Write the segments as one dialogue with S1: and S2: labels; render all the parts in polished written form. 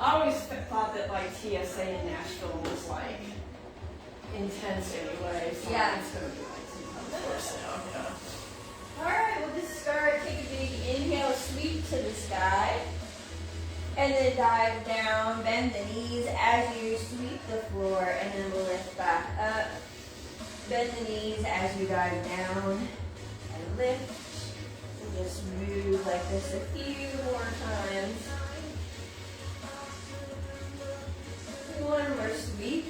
S1: I always thought that like TSA in Nashville was like intense anyway. So
S2: Yeah.
S1: it's gonna be like some course now. Yeah.
S2: All right, we'll just start. Take a big inhale, sweep to the sky. And then dive down, bend the knees as you sweep the floor, and then we'll lift back up. Bend the knees as you dive down and lift. And just move like this a few more times. One more sweep.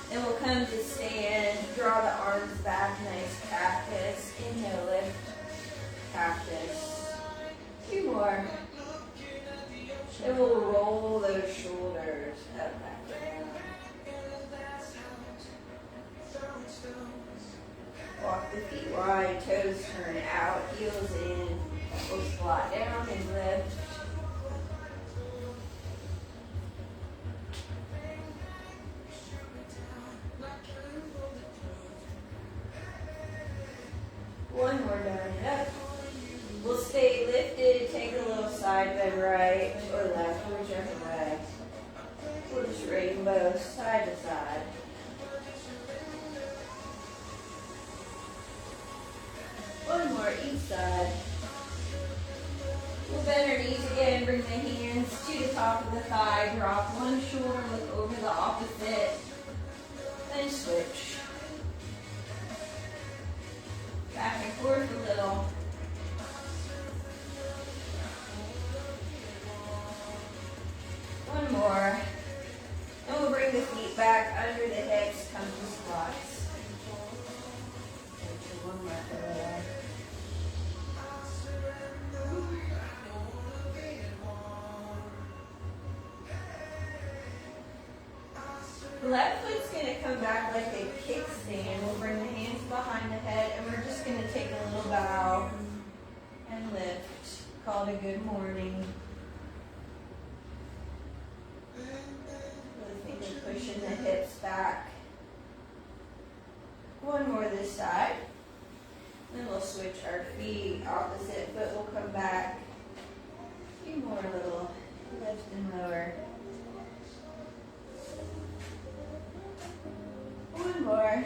S2: Then we'll come to stand, draw the arms back, nice cactus. Inhale, lift, cactus. Two more. And we'll roll those shoulders up back down. Walk the feet wide, toes turn out, heels in. We'll squat down and lift. One more down and up. We'll stay lifted, take a little side bend right or left, whichever way. We'll just rainbow side to side. One more each side. We'll bend our knees again, bring the hands to the top of the thigh, drop one shoulder, look over the opposite, then switch. Back and forth a little. One more. And we'll bring the feet back under the hips, come to squats. One more there. The left foot's going to come back like a kickstand. We'll bring the hands behind the head, and we're just going to take a little bow and lift. Call it a good morning. Really think of pushing the hips back. One more this side. Then we'll switch our feet. Opposite foot will come back. A few more little lift and lower. One more.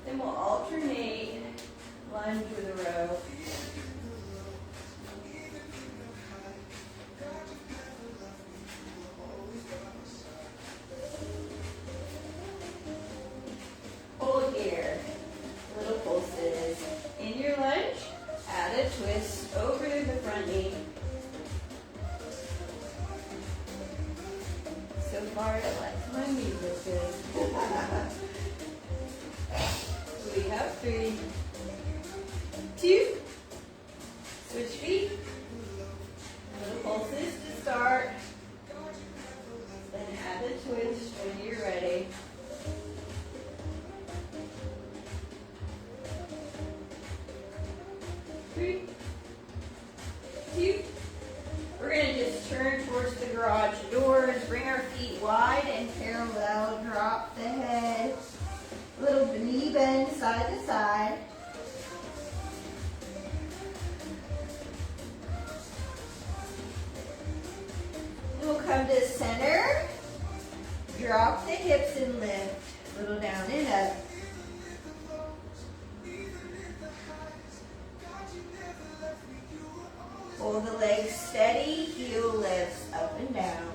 S2: Then we'll alternate lunge with a row. Hold here. Little pulses. In your lunge, add a twist over the front knee. So far, I like my knee looks good. We have 3, 2, switch feet, little pulses to start, then add the twist when you're ready. Three, 2, we're going to just turn towards the garage doors, bring our feet wide and parallel, drop the head, little knee bend side to side. And we'll come to center, drop the hips and lift, little down and up. Hold the legs steady, heel lifts up and down.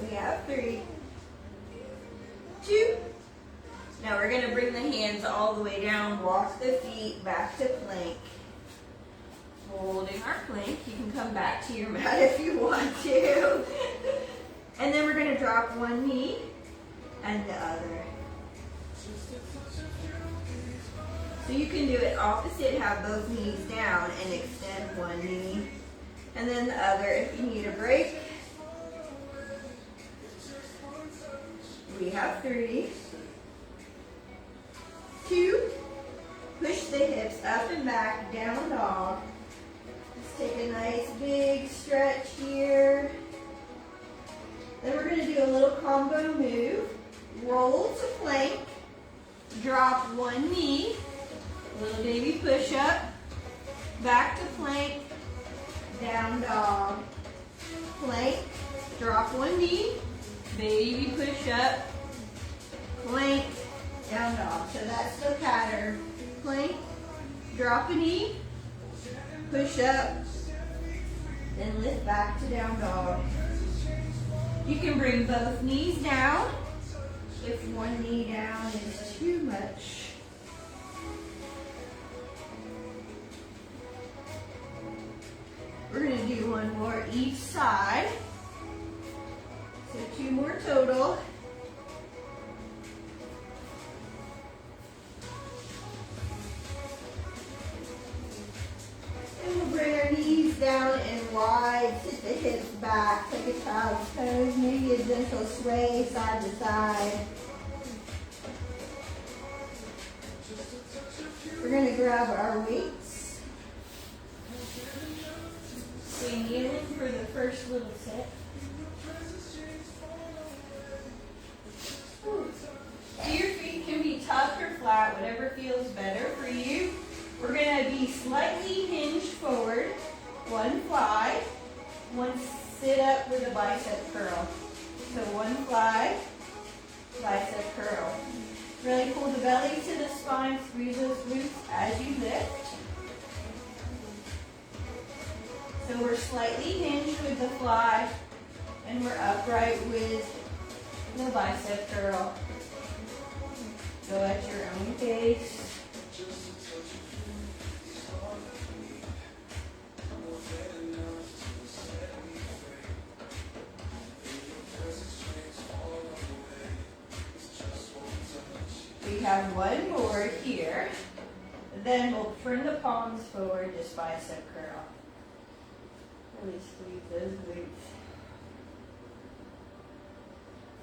S2: We have 3, 2. Now we're going to bring the hands all the way down, walk the feet back to plank. Holding our plank, you can come back to your mat if you want to. And then we're going to drop one knee and the other. So you can do it opposite, have both knees down and extend one knee. And then the other if you need a break. We have 3, 2, push the hips up and back, down dog. Let's take a nice big stretch here. Then we're going to do a little combo move. Roll to plank, drop one knee, little baby push up, back to plank, down dog, plank, drop one knee, baby push up, plank, down dog. So that's the pattern. Plank, drop a knee, push up, then lift back to down dog. You can bring both knees down if one knee down is too much. We're going to do one more each side. So 2 more total. And we'll bring our knees down and wide, sit the hips back, take a child's pose, maybe a gentle sway side to side. We're going to grab our weights. Stay kneeling for the first little set. Your feet can be tucked or flat, whatever feels better for you. We're going to be slightly hinged forward. One fly, one sit up with a bicep curl. So one fly, bicep curl. Really pull the belly to the spine, squeeze those glutes as you lift. So we're slightly hinged with the fly, and we're upright with the bicep curl. Go at your own pace. We have one more here. Then we'll turn the palms forward, just bicep curl. Really squeeze those glutes.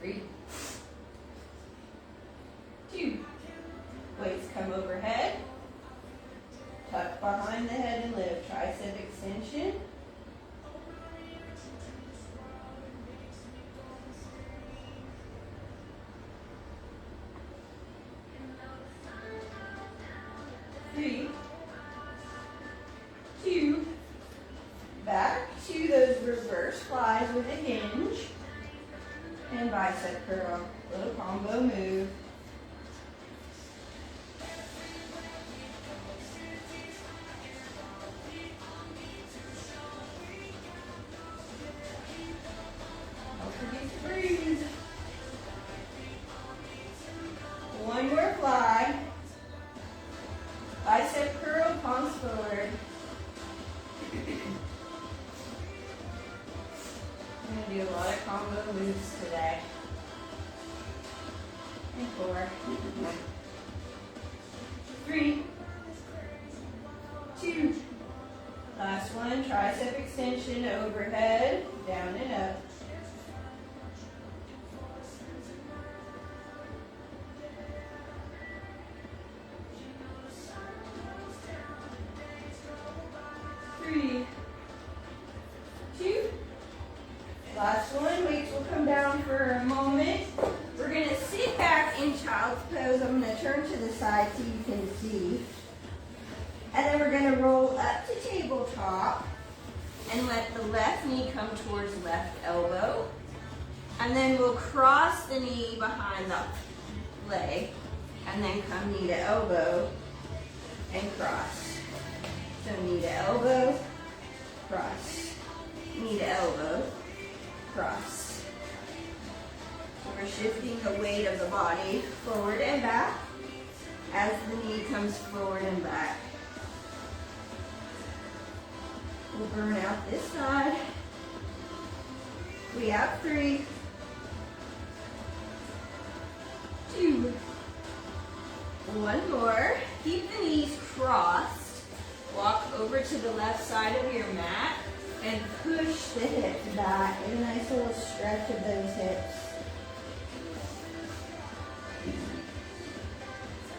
S2: 3, 2. Weights come overhead. Tuck behind the head and lift. Tricep extension. Three, 2. Back to those reverse flies with a hinge and bicep curl. Little combo move. Don't forget to breathe. One more fly. Bicep curl, palms forward. I'm going to do a lot of combo moves today. And 4. 3, 2. Last one, tricep extension overhead, down and up. Last one, weights will come down for a moment. We're going to sit back in child's pose. I'm going to turn to the side so you can see. And then we're going to roll up to tabletop and let the left knee come towards left elbow. And then we'll cross the knee behind the leg and then come knee to elbow and cross. So knee to elbow, cross. Knee to elbow, cross. So we're shifting the weight of the body forward and back as the knee comes forward and back. We'll burn out this side. We have 3, 2, 1 more. Keep the knees crossed. Walk over to the left side of your mat and push the hips back. Get a nice little stretch of those hips.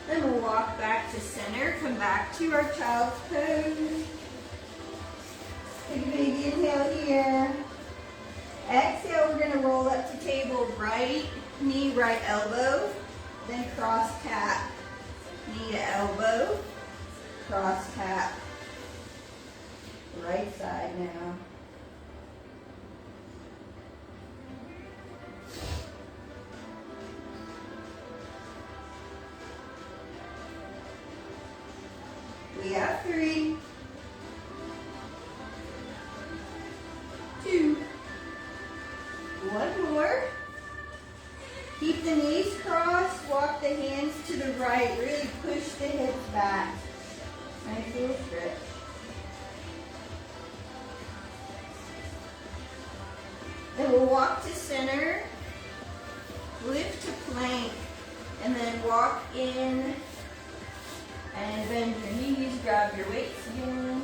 S2: Then we'll walk back to center, come back to our child's pose. Take a big inhale here. Exhale, we're going to roll up to table, right knee, right elbow, then cross tap. Knee to elbow, cross tap. Right side now. We have 3, 2, 1 more. Keep the knees crossed, walk the hands to the right, really push the hips back. Nice little stretch. Then we'll walk to center, lift to plank, and then walk in and bend your knees, grab your weights again.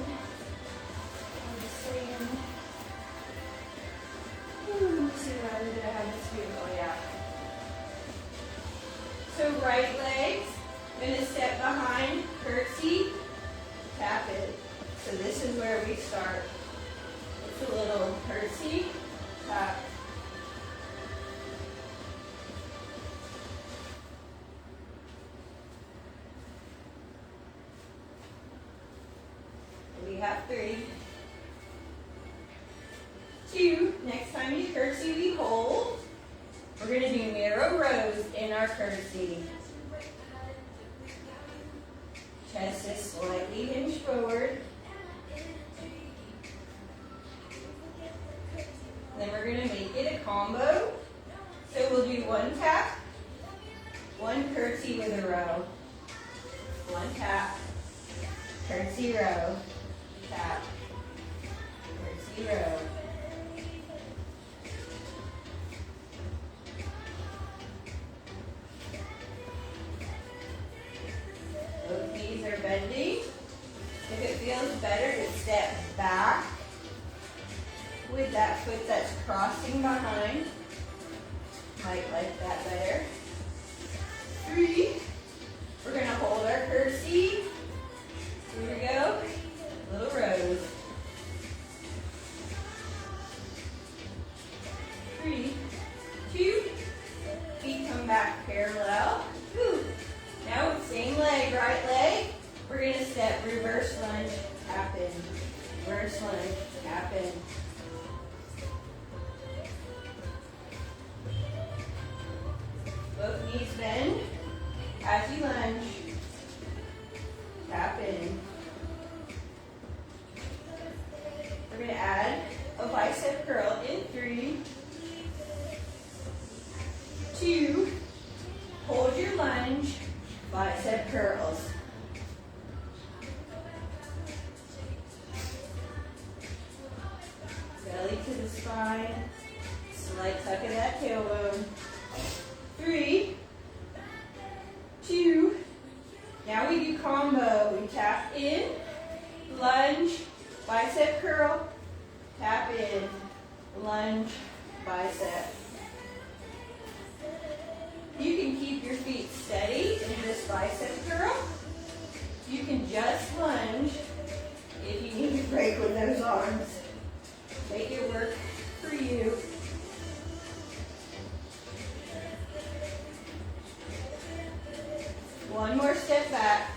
S2: Let's see how did I have this view? Oh yeah. So right legs, gonna step behind, curtsy, tap it. So this is where we start. It's a little curtsy, tap. We have 3, 2, next time you curtsy, we hold. We're going to do narrow rows in our curtsy. Chest is slightly hinged forward. Then we're going to make it a combo. So we'll do 1 tap, 1 curtsy with a row. 1 tap, curtsy row, tap, curtsy row. Both knees are bending. If it feels better to step back with that foot that's crossing behind, might like that better. 3, we're going to hold our curtsy. Here we go, little rows. 3, 2, feet come back parallel. Woo. Now with same leg, right leg, we're going to step reverse lunge, tap in. Reverse lunge, tap in. Both knees bend as you lunge. Tap in. We're going to add a bicep curl in 3, 2, hold your lunge, bicep curls. Belly to the spine, slight tuck of that tailbone. 3, 2, now we do combo. We tap in, lunge, bicep curl, tap in, lunge, bicep. You can keep your feet steady in this bicep curl. You can just lunge if you need to break with those arms. Make it work for you. One more step back.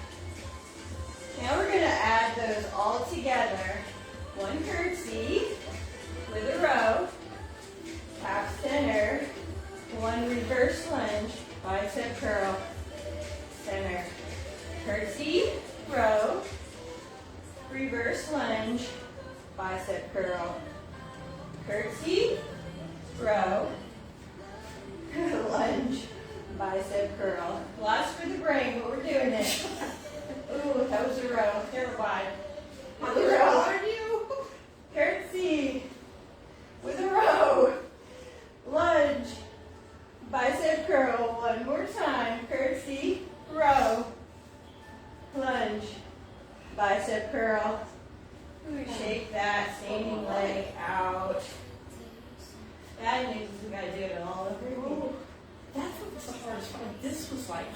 S2: Now we're going to add those all together. 1 curtsy with a row, tap center, 1 reverse lunge, bicep curl, center, curtsy, row, reverse lunge, bicep curl, curtsy, row, lunge, bicep curl. Lots for the brain, but we're doing it. Ooh, that was a row. Never mind. With a row. Are you? Curtsy. With a row. Lunge. Bicep curl. 1 more time. Curtsy. Row. Lunge. Bicep curl. Ooh, shake that standing leg out. Bad news is we gotta do it all over again.
S1: That's what was the hardest part. This was like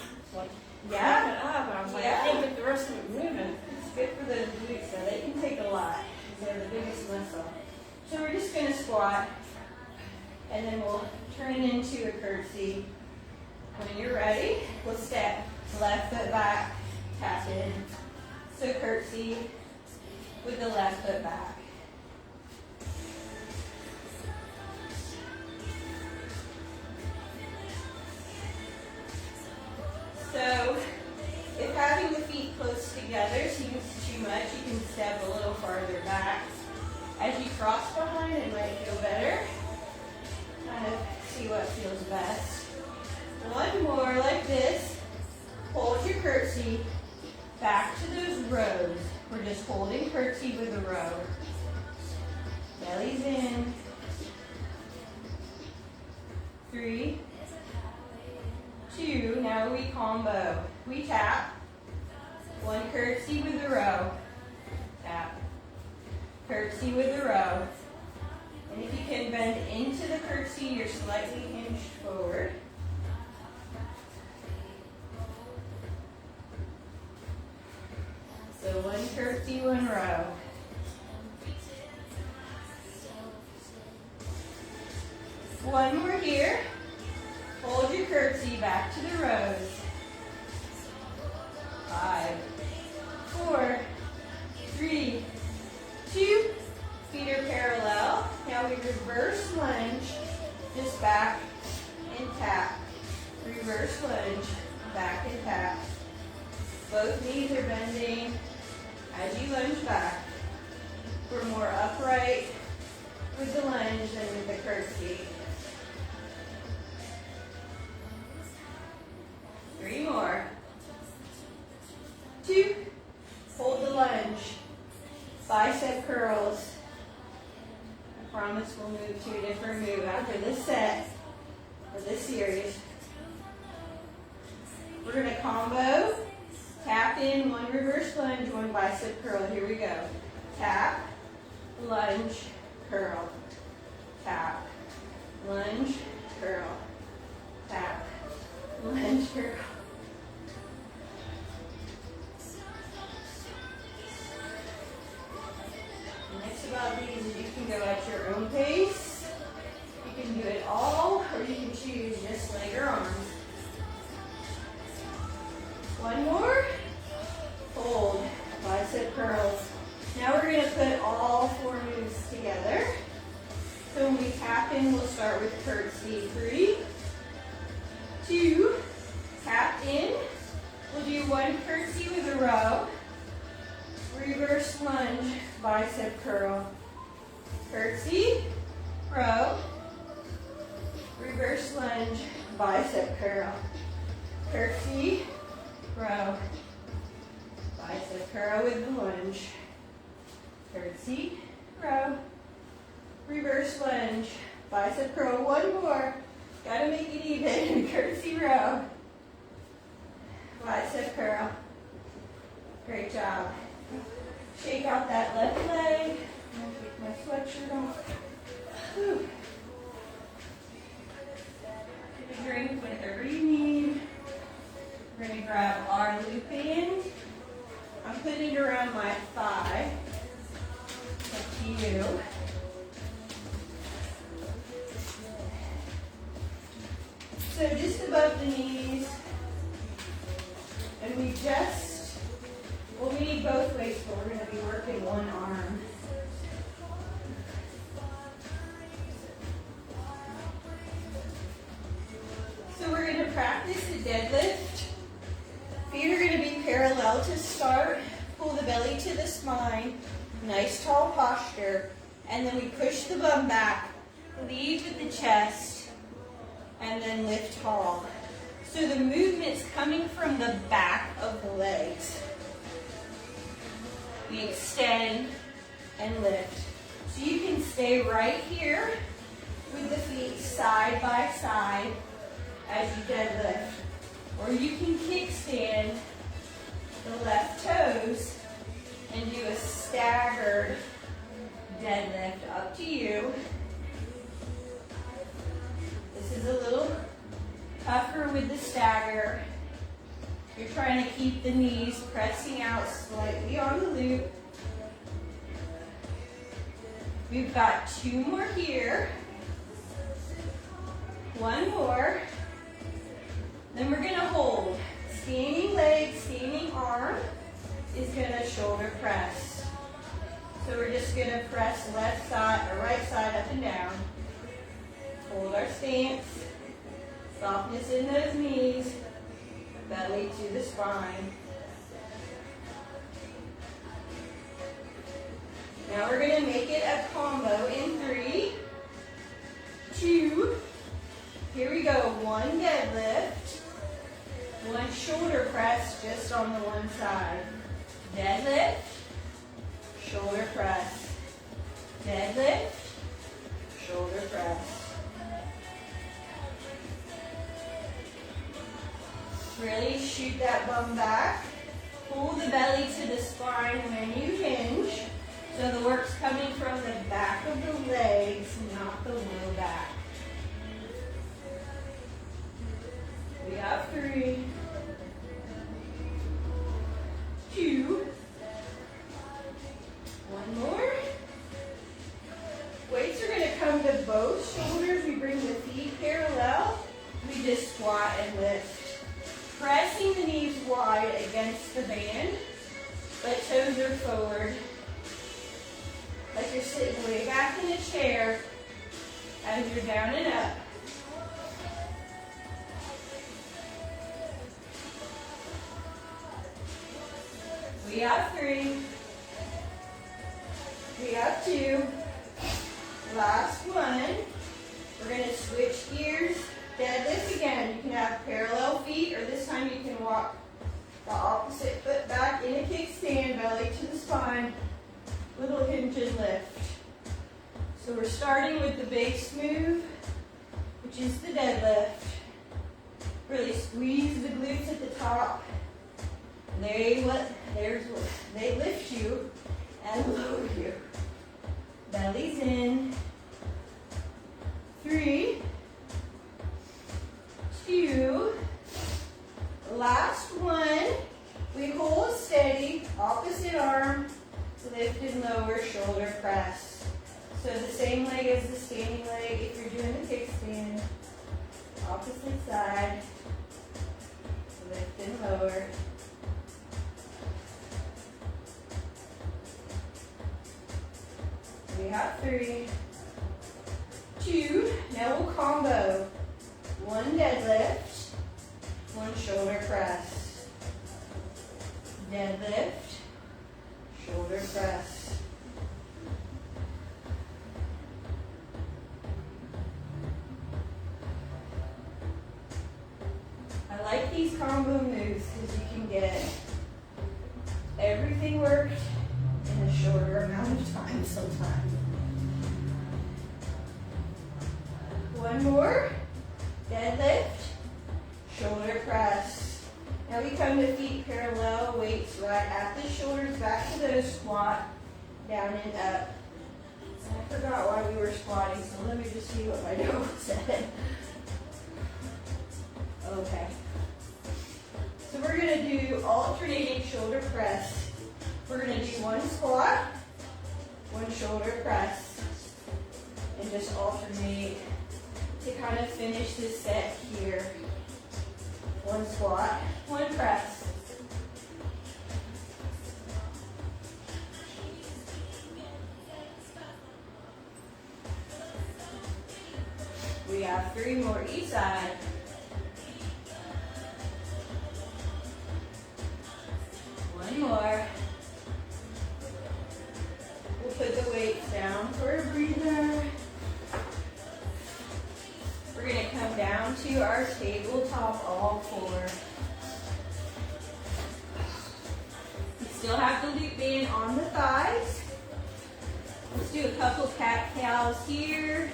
S2: Yeah.
S1: wrapping up, and I was like,
S2: Yeah.
S1: I can't get the rest of it moving.
S2: It's good for those glutes, so they can take a lot. They're the biggest muscle. So we're just gonna squat, and then we'll turn into a curtsy. When you're ready, we'll step left foot back, tap in. So curtsy with the left foot back. So if having the feet close together seems too much, you can step a little farther back. As you cross behind, it might feel better. Kind of see what feels best. One more like this. Hold your curtsy. Back to those rows. We're just holding curtsy with a row. Belly's in. 3, 2, now we combo. We tap. One curtsy with a row. Tap. Curtsy with a row. And if you can bend into the curtsy, you're slightly hinged forward. So one curtsy, one row. One more here. Hold your curtsy back to the rows. 5, 4, 3, 2. Feet are parallel. Now we reverse lunge. Just back and tap. Reverse lunge. Back and tap. Both knees are bending as you lunge back. We're more upright with the lunge than with the curtsy. 3 more. 2. Hold the lunge. Bicep curls. I promise we'll move to a different move after this set or this series. We're going to combo. Tap in, one reverse lunge, one bicep curl. Here we go. Tap, lunge, curl. Tap, lunge, curl. Tap, lunge, curl. The next about these is you can go at your own pace. You can do it all, or you can choose just leg or arms. One more. Hold. Bicep curls. Now we're going to put all 4 moves together. So when we tap in, we'll start with curtsy. 3, 2, tap in. We'll do one curtsy with a row. Reverse lunge, bicep curl. Curtsy, row. Reverse lunge, bicep curl. Curtsy, row. Bicep curl with the lunge. Curtsy, row. Reverse lunge. Bicep curl. One more. Gotta make it even. Curtsy row. Bicep curl. Great job. Shake out that left leg. I'm gonna take my sweatshirt off. Whew. Get a drink whenever you need. We're going to grab our loop band. I'm putting it around my thigh. Up to you. So just above the knees. And we need both weights, but we're going to be working one arm. So we're going to practice a deadlift. Feet are going to be parallel to start. Pull the belly to the spine. Nice tall posture. And then we push the bum back. Lead with the chest. And then lift tall. So the movement's coming from the back of the legs. We extend and lift. So you can stay right here with the feet side by side as you deadlift. Or you can kickstand the left toes and do a staggered deadlift. Up to you. This is a little tougher with the stagger. You're trying to keep the knees pressing out slightly on the loop. We've got 2 more here. 1 more. Then we're going to hold. Standing leg, standing arm is going to shoulder press. Softness in those knees, belly to the spine. Now we're going to make it a combo in 3, 2, here we go, 1 deadlift, 1 shoulder press just on the one side. Deadlift, shoulder press, deadlift, shoulder press. Really shoot that bum back. Pull the belly to the spine when you hinge. So the work's coming from the back of the legs, not the low back. We got 3, 2, 1 more. Weights are going to come to both shoulders. We bring the feet parallel. We just squat and lift. Pressing the knees wide against the band, but toes are forward. Like you're sitting way back in a chair as you're down and up. We got 3. We got 2. Last one. We're going to switch gears. Deadlift again. You can have parallel feet, or this time you can walk the opposite foot back in a kickstand, belly to the spine, little hinge and lift. So we're starting with the base move, which is the deadlift. Really squeeze the glutes at the top. They lift you and lower you. Belly's in. 3, 2, last one. We hold steady, opposite arm, lift and lower, shoulder press. So the same leg as the standing leg if you're doing a kickstand. Opposite side, lift and lower. We have 3, 2, now we'll combo. 1 deadlift, 1 shoulder press. Deadlift, shoulder press. I like these combo moves because you can get everything worked in a shorter amount of time sometimes. 1 more. Deadlift, shoulder press. Now we come to feet parallel, weights right at the shoulders, back to those, squat, down and up. And I forgot why we were squatting, so let me just see what my note said. Okay. So we're going to do alternating shoulder press. We're going to do 1 squat, 1 shoulder press, and just alternate to kind of finish this set here. 1 squat, 1 press. We have 3 more each side. 1 more. We'll put the weights down for a breather. We're going to come down to our tabletop, all 4. We still have the loop band on the thighs. Let's do a couple cat-cows here.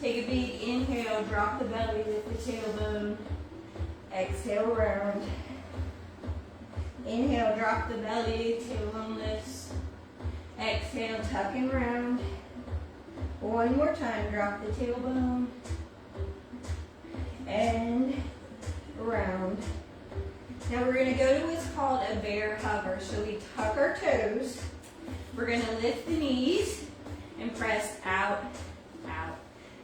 S2: Take a big inhale, drop the belly with the tailbone. Exhale, round. Inhale, drop the belly, tailbone lifts. Exhale, tuck and round. 1 more time, drop the tailbone. And round. Now we're going to go to what's called a bear hover. So we tuck our toes. We're going to lift the knees and press out, out,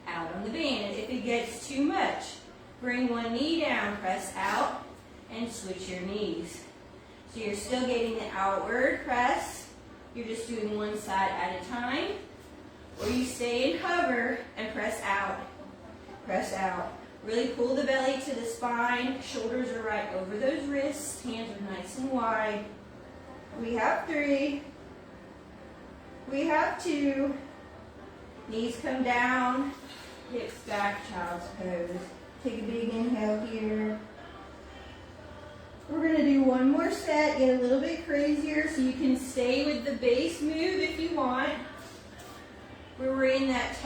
S2: out on the band. And if it gets too much, bring 1 knee down, press out, and switch your knees. So you're still getting the outward press. You're just doing 1 side at a time. Or you stay in hover and press out, Really pull the belly to the spine. Shoulders are right over those wrists. Hands are nice and wide. We have 3. We have 2. Knees come down. Hips back, child's pose. Take a big inhale here. We're going to do one more set, get a little bit crazier so you can stay with the base move if you want. We're in that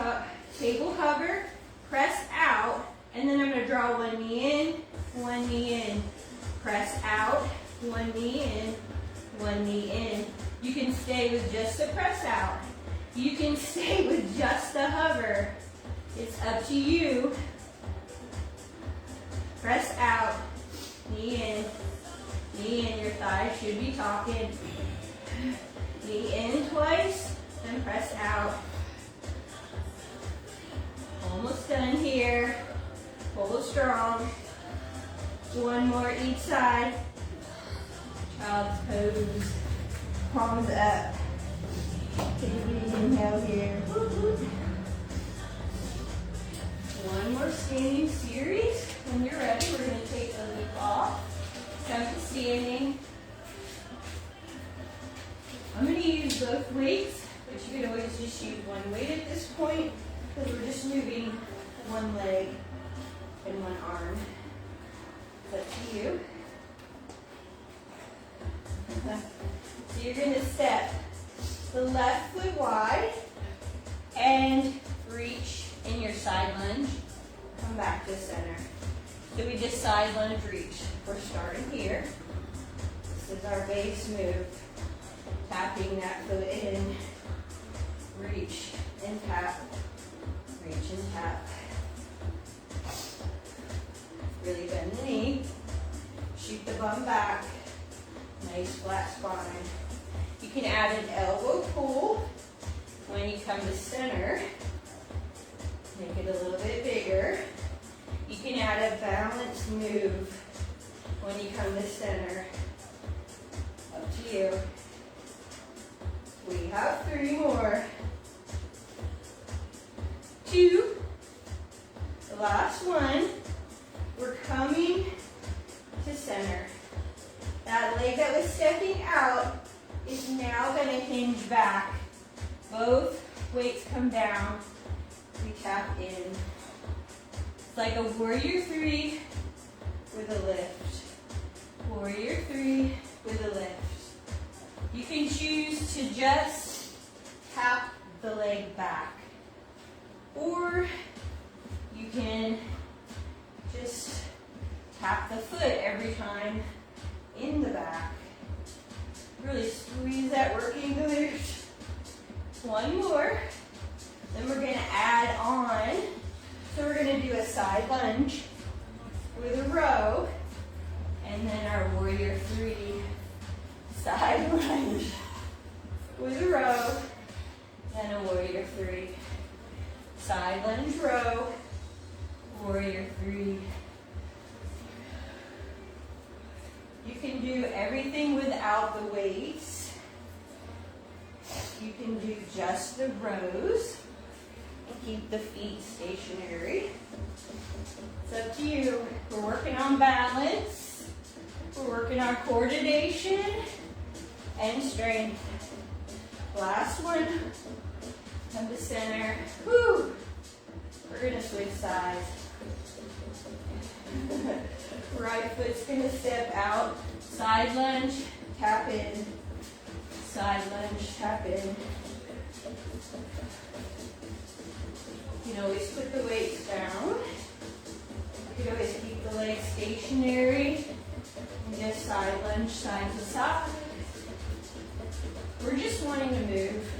S2: table hover, press out, and then I'm going to draw one knee in, one knee in. Press out, one knee in, one knee in. You can stay with just the press out. You can stay with just the hover. It's up to you. Press out, knee in, your thighs should be talking. Knee in twice, then press out. Almost done here. Pull strong. One more each side. Child's pose. Palms up. Take a big inhale here. One more standing series. When you're ready, we're going to take the leap off. Come to standing. I'm going to use both weights, but you can always just use one weight at this point because we're just moving one leg and one arm. It's up to you. So you're going to step the left foot wide and reach in your side lunge. Come back to center. So we just side lunge reach. We're starting here. This is our base move. Tapping that foot in. Reach and tap. Reach and tap. Really bend the knee. Shoot the bum back. Nice flat spine. You can add an elbow pull when you come to center. Make it a little bit bigger. You can add a balance move when you come to center. Up to you. We have 3 more. 2. The last one. We're coming to center. That leg that was stepping out is now going to hinge back. Both weights come down. We tap in. It's like a warrior 3 with a lift. Warrior 3 with a lift. You can choose to just tap the leg back. Or you can just tap the foot every time in the back. Really squeeze that working glute. One more. Then we're going to add on. So we're going to do a side lunge with a row. And then our warrior 3 side lunge with a row. Then a warrior 3. Side lunge row. Warrior 3. You can do everything without the weights. You can do just the rows and keep the feet stationary. It's up to you. We're working on balance. We're working on coordination and strength. Last one. Come to center. Woo! We're going to switch sides. Right foot's going to step out. Side lunge, tap in. Side lunge, tap in. You can always put the weights down. You can always keep the legs stationary. And just side lunge, side to side. We're just wanting to move.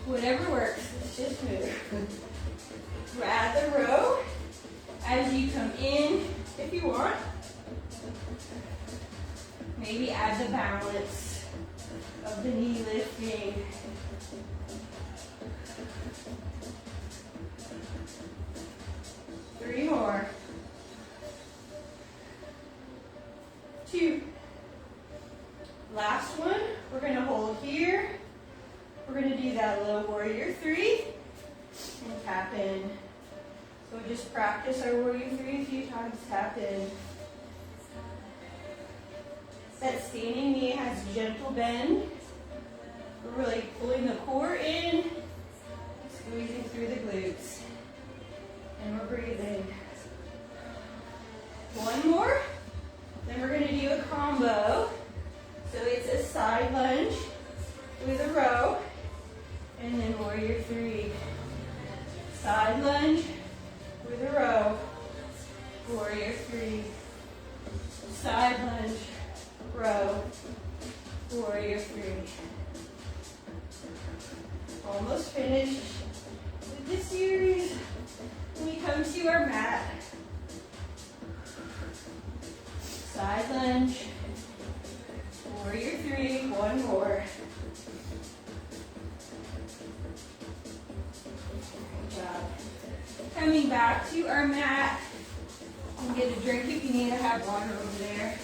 S2: Whatever works, let's just move. Add the row as you come in, if you want. Maybe add the balance of the knee lifting. Three more. 2. Last one. We're going to hold here. We're going to do that little warrior 3 and tap in. So just practice our warrior three a few times, tap in. That standing knee has gentle bend. We're really pulling the core in, squeezing through the glutes. And we're breathing. One more. Then we're going to do a combo. So it's a side lunge with a row. And then warrior three. Side lunge with a row. Warrior three. Side lunge, row. Warrior three. Almost finished with this series. When we come to our mat, side lunge, warrior three, one more. Good job. Coming back to our mat, you can get a drink if you need. I have water over there.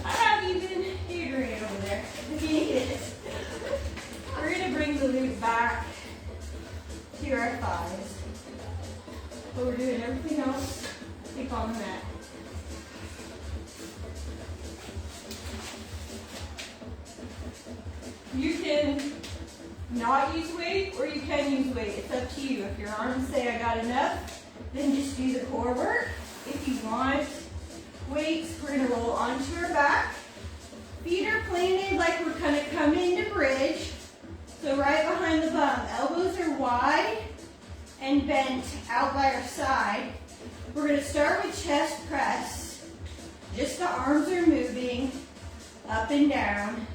S2: I have even Gatorade over there if you need it. We're going to bring the glute back to our thighs. But we're doing everything else like on the mat. You can not use weight or you can use weight. It's up to you. If your arms say I got enough, then just do the core work. If you want weights, we're going to roll onto our back. Feet are planted like we're kind of coming into bridge. So right behind the bum, elbows are wide and bent out by our side. We're going to start with chest press. Just the arms are moving up and down.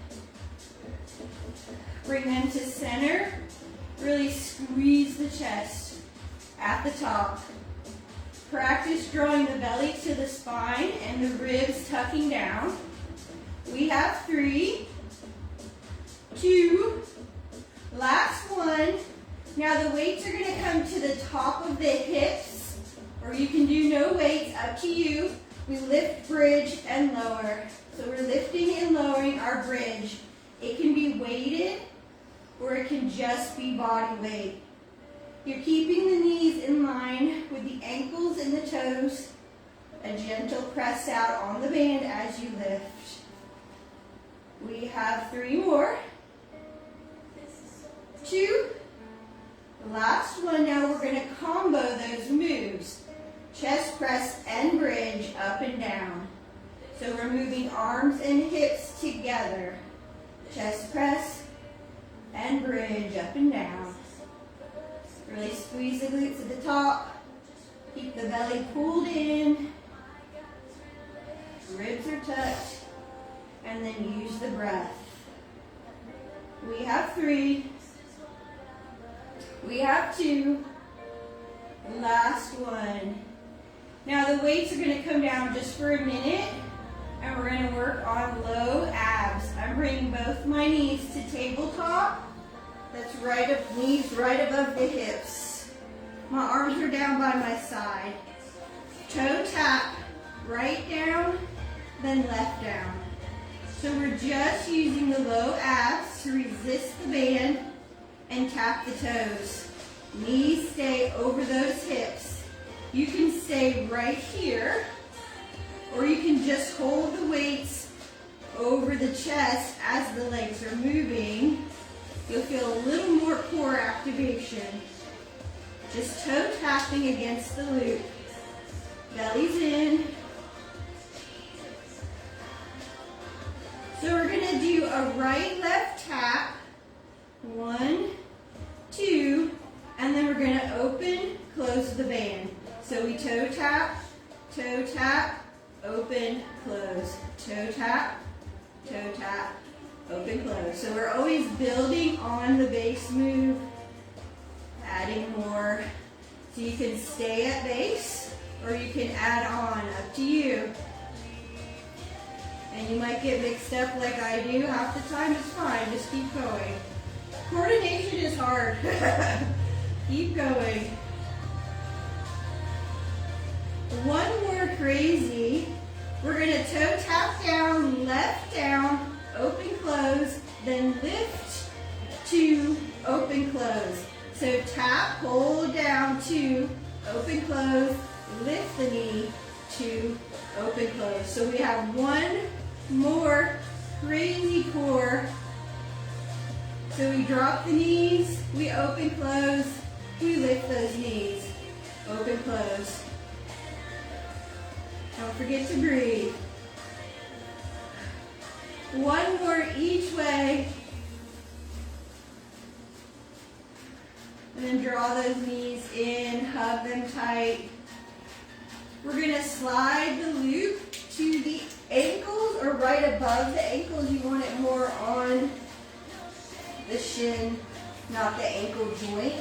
S2: Bring them to center. Really squeeze the chest at the top. Practice drawing the belly to the spine and the ribs tucking down. We have 3, 2, last one. Now the weights are going to come to the top of the hips, or you can do no weights, up to you. We lift, bridge, and lower. So we're lifting and lowering our bridge. It can be weighted, or it can just be body weight. You're keeping the knees in line with the ankles and the toes. A gentle press out on the band as you lift. We have 3 more. 2. Last one. Now we're going to combo those moves. Chest press and bridge up and down. So we're moving arms and hips together. Chest press and bridge up and down. Really squeeze the glutes at the top. Keep the belly pulled in. Ribs are tucked. And then use the breath. We have 3. We have 2. Last one. Now the weights are going to come down just for a minute. And we're going to work on low abs. I'm bringing both my knees to tabletop. That's right up, knees right above the hips. My arms are down by my side. Toe tap, right down, then left down. So we're just using the low abs to resist the band and tap the toes. Knees stay over those hips. You can stay right here, or you can just hold the weights over the chest as the legs are moving. You'll feel a little more core activation. Just toe tapping against the loop. Belly's in. So we're going to do a right-left tap. 1, 2, and then we're going to open, close the band. So we toe tap, open, close. Toe tap, open, close. So we're always building on the base move, adding more. So you can stay at base, or you can add on, up to you. And you might get mixed up like I do. Half the time it's fine, just keep going. Coordination is hard. Keep going. One more crazy. We're going to toe tap down, left down, open, close, then lift, 2, open, close. So tap, hold down, 2, open, close, lift the knee, 2, open, close. So we have one more crazy core. So we drop the knees, we open, close, we lift those knees, open, close. Don't forget to breathe. One more each way. And then draw those knees in, hug them tight. We're gonna slide the loop to the ankles or right above the ankles. You want it more on the shin, not the ankle joint.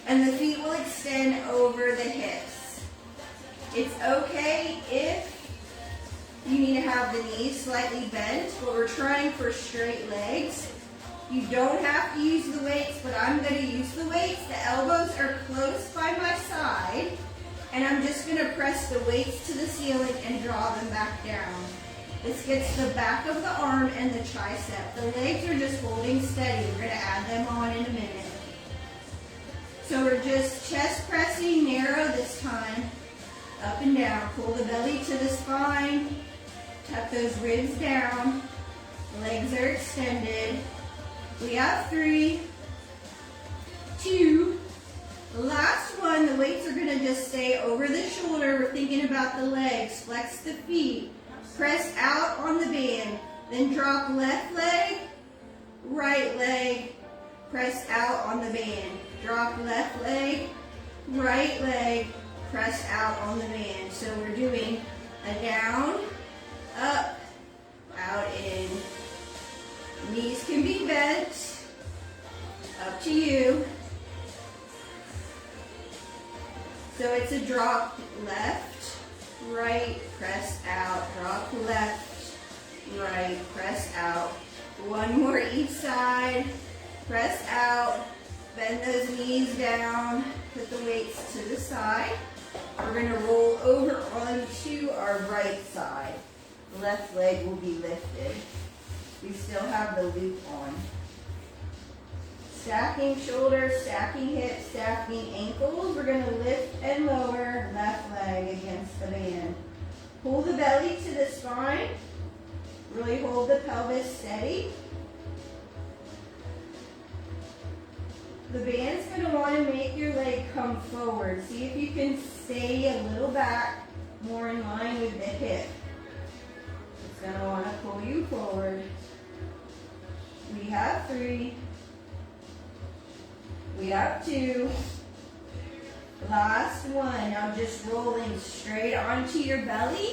S2: And the feet will extend over the hips. It's okay if you need to have the knees slightly bent, but we're trying for straight legs. You don't have to use the weights, but I'm going to use the weights. The elbows are close by my side, and I'm just going to press the weights to the ceiling and draw them back down. This gets the back of the arm and the tricep. The legs are just holding steady. We're going to add them on in a minute. So we're just chest pressing, narrow this time, up and down. Pull the belly to the spine, tuck those ribs down, legs are extended. We have 3, 2, last one. The weights are going to just stay over the shoulder. We're thinking about the legs. Flex the feet. Press out on the band. Then drop left leg, right leg. Press out on the band. Drop left leg, right leg. Press out on the band. So we're doing a down, up, out, in. Knees can be bent, up to you. So it's a drop left, right, press out, drop left, right, press out. One more each side, press out, bend those knees down, put the weights to the side. We're going to roll over onto our right side. Left leg will be lifted. We still have the loop on. Stacking shoulders, stacking hips, stacking ankles. We're going to lift and lower left leg against the band. Pull the belly to the spine. Really hold the pelvis steady. The band's going to want to make your leg come forward. See if you can stay a little back, more in line with the hip. It's going to want to pull you forward. We have 3. We have 2. Last one. Now just rolling straight onto your belly.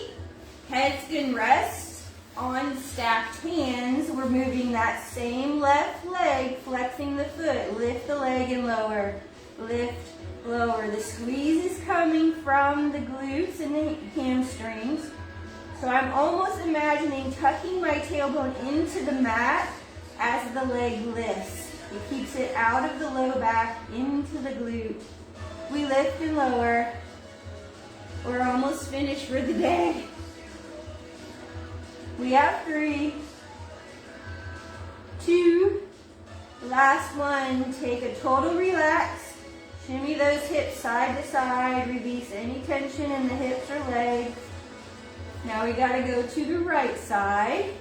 S2: Heads can rest on stacked hands. We're moving that same left leg, flexing the foot. Lift the leg and lower. Lift, lower. The squeeze is coming from the glutes and the hamstrings. So I'm almost imagining tucking my tailbone into the mat as the leg lifts. It keeps it out of the low back, into the glute. We lift and lower. We're almost finished for the day. We have 3, 2, last one. Take a total relax. Shimmy those hips side to side. Release any tension in the hips or legs. Now we gotta go to the right side.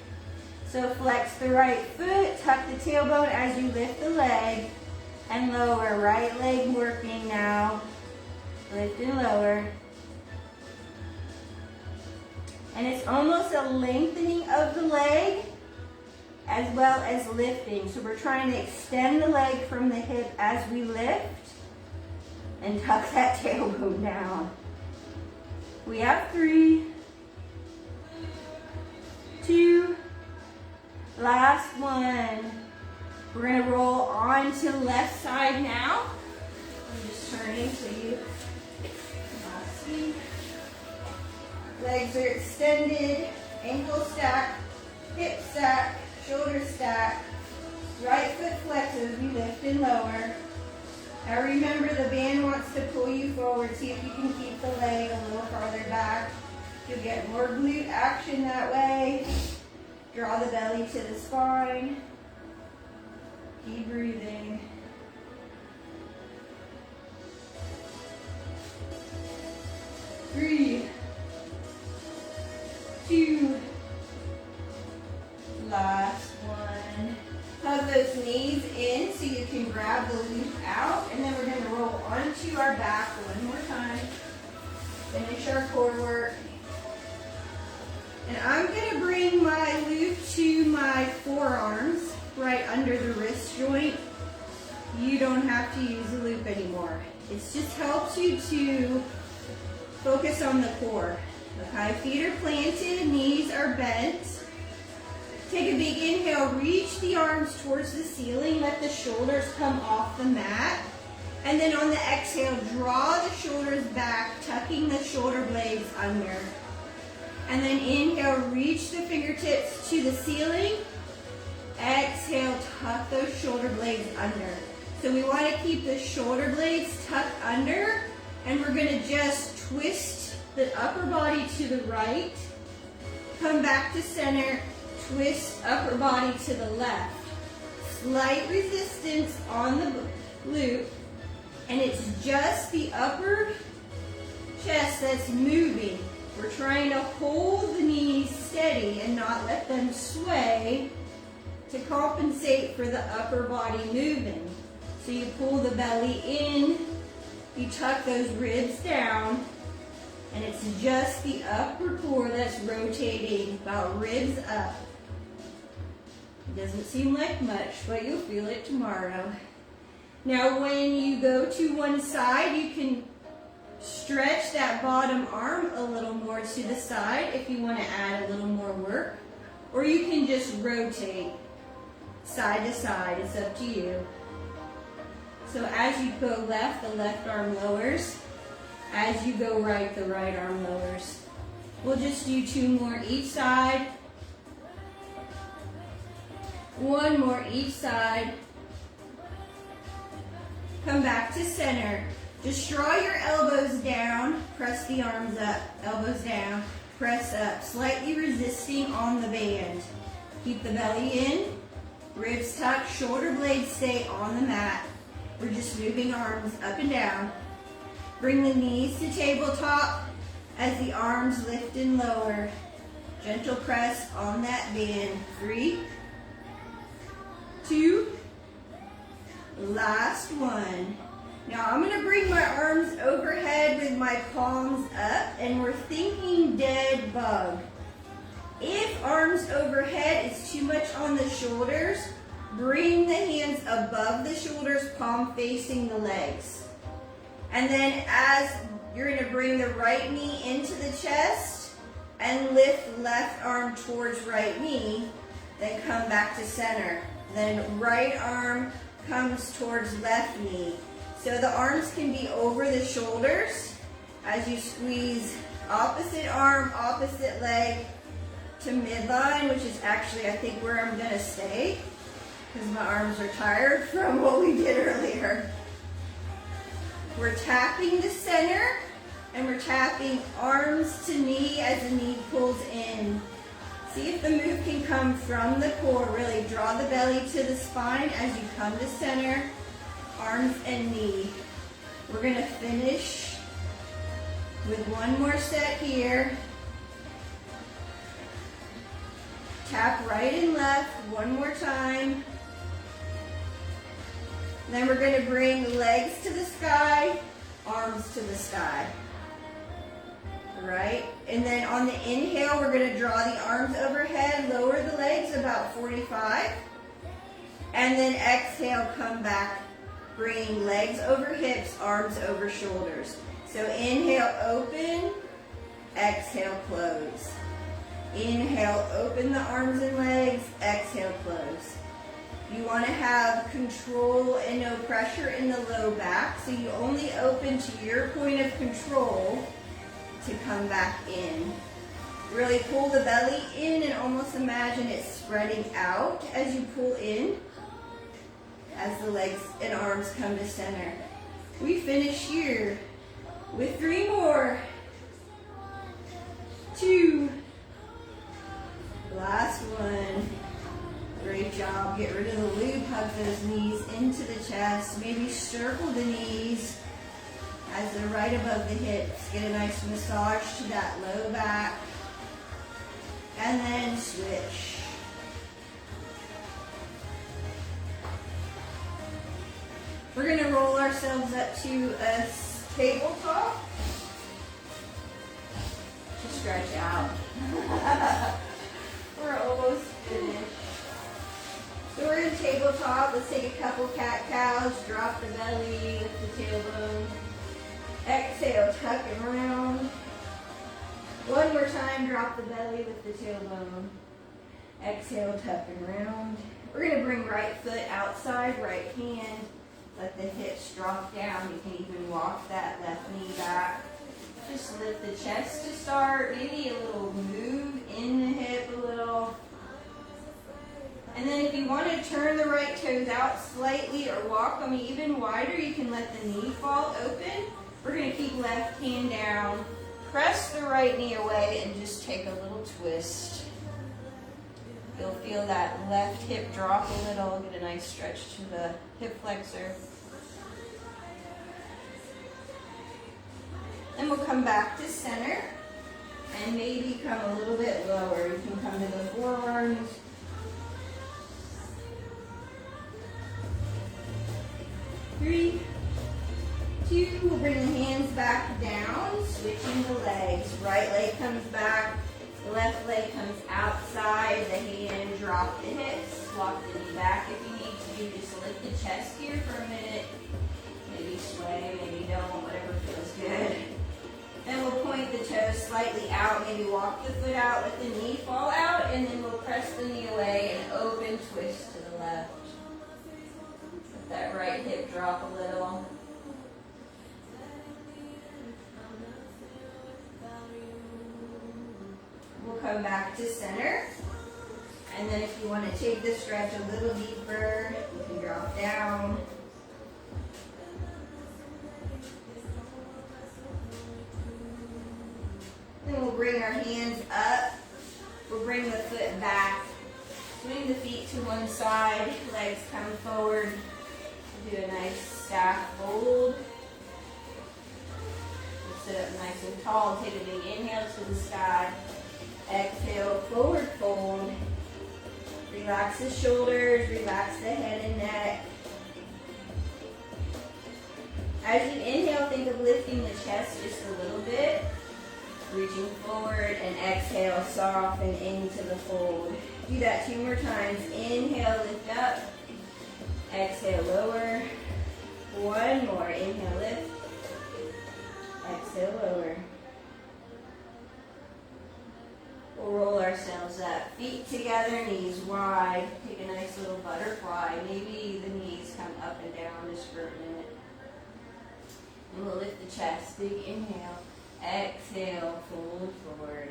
S2: So flex the right foot, tuck the tailbone as you lift the leg, and lower. Right leg working now. Lift and lower. And it's almost a lengthening of the leg as well as lifting. So we're trying to extend the leg from the hip as we lift and tuck that tailbone down. We have 3, 2, last one. We're going to roll on to the left side now. I'm just turning so you can see. Legs are extended, ankle stack, hip stack, shoulder stack. Right foot flexes, we lift and lower. Now remember, the band wants to pull you forward. See if you can keep the leg a little farther back. You'll get more glute action that way. Draw the belly to the spine. Keep breathing. 3, 2, last one. Hug those knees in so you can grab the loop out, and then we're going to roll onto our back one more time. Finish our core work. And I'm going to bring my loop to my forearms, right under the wrist joint. You don't have to use the loop anymore. It just helps you to focus on the core. Okay, feet are planted, knees are bent. Take a big inhale, reach the arms towards the ceiling, let the shoulders come off the mat. And then on the exhale, draw the shoulders back, tucking the shoulder blades under. And then inhale, reach the fingertips to the ceiling. Exhale, tuck those shoulder blades under. So we want to keep the shoulder blades tucked under, and we're going to just twist the upper body to the right, come back to center, twist upper body to the left. Slight resistance on the loop, and it's just the upper chest that's moving. We're trying to hold the knees steady and not let them sway to compensate for the upper body moving. So you pull the belly in, you tuck those ribs down, and it's just the upper core that's rotating, about ribs up. It doesn't seem like much, but you'll feel it tomorrow. Now when you go to one side, you can stretch that bottom arm a little more to the side if you want to add a little more work, or you can just rotate side to side. It's up to you. So as you go left, the left arm lowers. As you go right, the right arm lowers. We'll just do 2 more each side. 1 more each side. Come back to center. Just draw your elbows down, press the arms up, elbows down, press up, slightly resisting on the band. Keep the belly in, ribs tucked, shoulder blades stay on the mat. We're just moving arms up and down. Bring the knees to tabletop as the arms lift and lower. Gentle press on that band. 3, 2, last one. Now I'm going to bring my arms overhead with my palms up, and we're thinking dead bug. If arms overhead is too much on the shoulders, bring the hands above the shoulders, palm facing the legs. And then as you're going to bring the right knee into the chest and lift left arm towards right knee, then come back to center. Then right arm comes towards left knee. So the arms can be over the shoulders as you squeeze opposite arm, opposite leg to midline, which is actually, I think, where I'm going to stay because my arms are tired from what we did earlier. We're tapping the center, and we're tapping arms to knee as the knee pulls in. See if the move can come from the core. Really draw the belly to the spine as you come to center. Arms and knee. We're going to finish with 1 more set here. Tap right and left 1 more time. Then we're going to bring legs to the sky, arms to the sky. All right? And then on the inhale, we're going to draw the arms overhead, lower the legs about 45. And then exhale, come back. Bring legs over hips, arms over shoulders. So inhale, open, exhale, close. Inhale, open the arms and legs, exhale, close. You want to have control and no pressure in the low back, so you only open to your point of control to come back in. Really pull the belly in and almost imagine it spreading out as you pull in, as the legs and arms come to center. We finish here with 3 more. 2. Last one. Great job. Get rid of the loop. Hug those knees into the chest. Maybe circle the knees as as they're right above the hips. Get a nice massage to that low back. And then switch. We're going to roll ourselves up to a tabletop to stretch out. We're almost finished. So we're in tabletop. Let's take a couple cat-cows. Drop the belly, lift the tailbone. Exhale, tuck and round. One more time, drop the belly with the tailbone. Exhale, tuck and round. We're going to bring right foot outside, right hand. Let the hips drop down. You can even walk that left knee back. Just lift the chest to start. Maybe a little move in the hip a little. And then if you want to turn the right toes out slightly or walk them even wider, you can let the knee fall open. We're going to keep left hand down. Press the right knee away and just take a little twist. You'll feel that left hip drop a little. Get a nice stretch to the hip flexor. Then we'll come back to center and maybe come a little bit lower. You can come to the forearms. Three, two, we'll bring the hands back down, switching the legs. Right leg comes back, the left leg comes outside, the hand, drop the hips, walk the knee back if you need to. Just lift the chest here for a minute. Maybe sway, maybe don't, whatever feels good. Then we'll point the toes slightly out, maybe walk the foot out, let the knee fall out, and then we'll press the knee away and open twist to the left. Let that right hip drop a little. We'll come back to center. And then if you want to take the stretch a little deeper, you can drop down. Then we'll bring our hands up. We'll bring the foot back. Swing the feet to one side. Legs come forward. Do a nice staff fold. We'll sit up nice and tall. Take a big inhale to the sky. Exhale, forward fold. Relax the shoulders, relax the head and neck. As you inhale, think of lifting the chest just a little bit. Reaching forward and exhale, soften into the fold. Do that 2 more times. Inhale, lift up. Exhale, lower. One more. Inhale, lift. Exhale, lower. We'll roll ourselves up. Feet together, knees wide. Take a nice little butterfly. Maybe the knees come up and down just for a minute. And we'll lift the chest. Big inhale. Exhale, fold forward.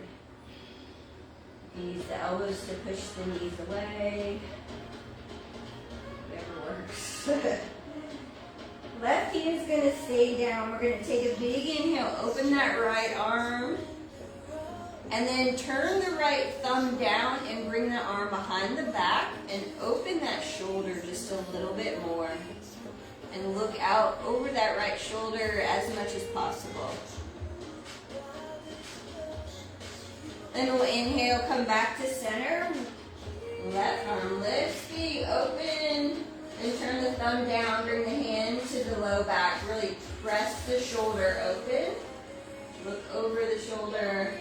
S2: Use the elbows to push the knees away. Whatever works. Left hand's going to stay down. We're going to take a big inhale. Open that right arm. And then turn the right thumb down and bring the arm behind the back and open that shoulder just a little bit more. And look out over that right shoulder as much as possible. Then we'll inhale, come back to center. Left arm lifts, feet open. And turn the thumb down, bring the hand to the low back. Really press the shoulder open. Look over the shoulder.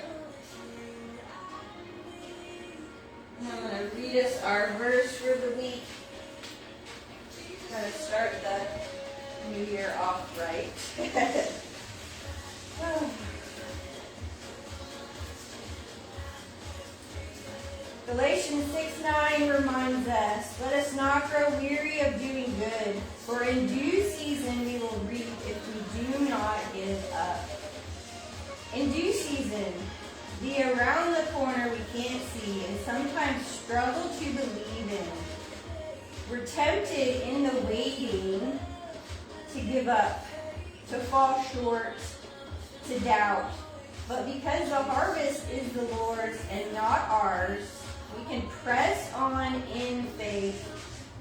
S2: And I'm going to read us our verse for the week. Got to start the new year off right. Galatians 6:9 reminds us, let us not grow weary of doing good, for in due season we will reap if we do not give up. In due season, the around the corner we can't see and sometimes struggle to believe in. We're tempted in the waiting to give up, to fall short, to doubt. But because the harvest is the Lord's and not ours, we can press on in faith,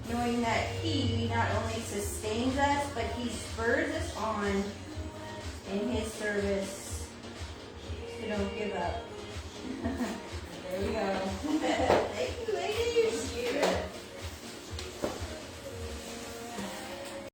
S2: knowing that He not only sustains us, but He spurs us on